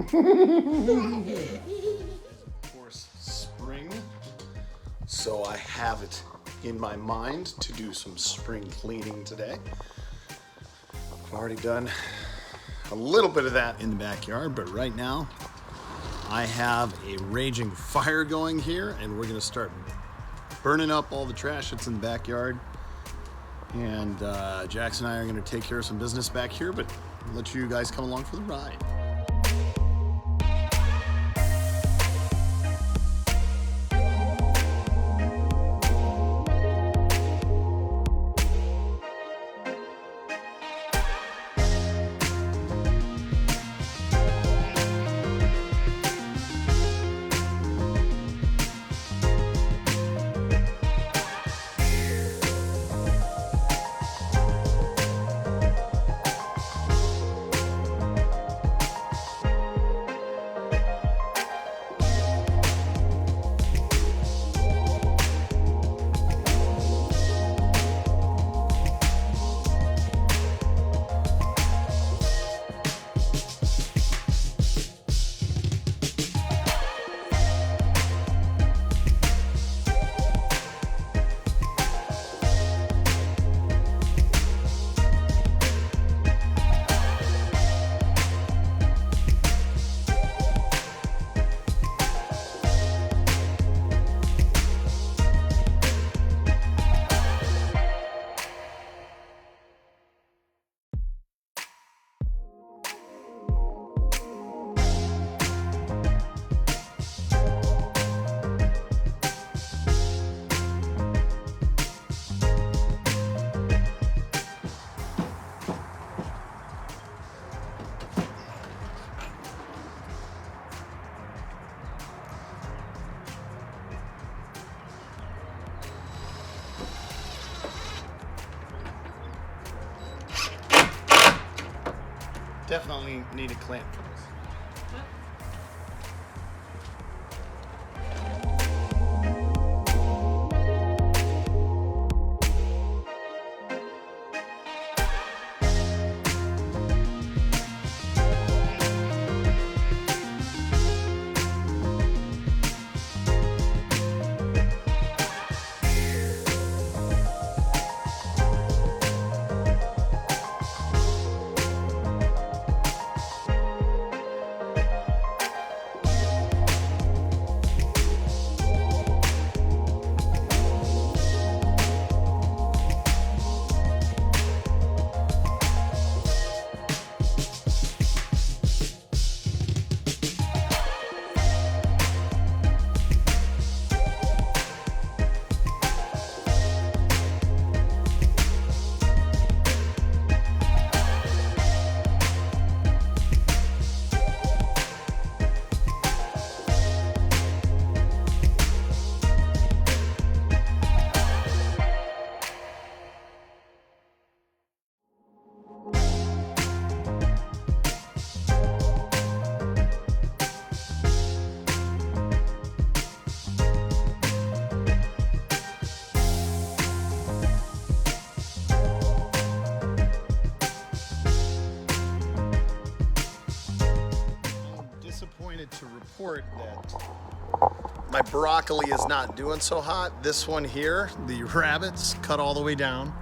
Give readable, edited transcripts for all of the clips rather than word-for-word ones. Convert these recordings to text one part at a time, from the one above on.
Of course, spring. So I have it in my mind to do some spring cleaning today. I've already done a little bit of that in the backyard, but right now I have a raging fire going here, and we're gonna start burning up all the trash that's in the backyard. And Jax and I are gonna take care of some business back here, but I'll let you guys come along for the ride. Definitely need a clamp for this. To report that my broccoli is not doing so hot. This one here, the rabbits cut all the way down.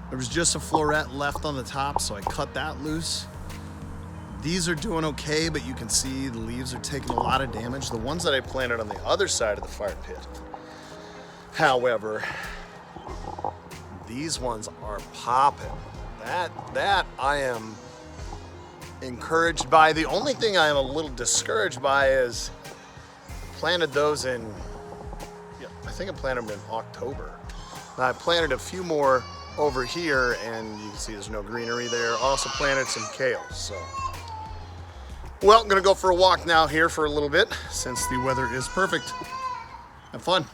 There was just a floret left on the top, so I cut that loose. These are doing okay, but you can see the leaves are taking a lot of damage. The ones that I planted on the other side of the fire pit, however, these ones are popping. That I am encouraged by. The only thing I am a little discouraged by is planted those in, I think I planted them in October. Now I planted a few more over here, and you can see there's no greenery there. Also planted some kale, so. Well, I'm gonna go for a walk now here for a little bit since the weather is perfect. Have fun.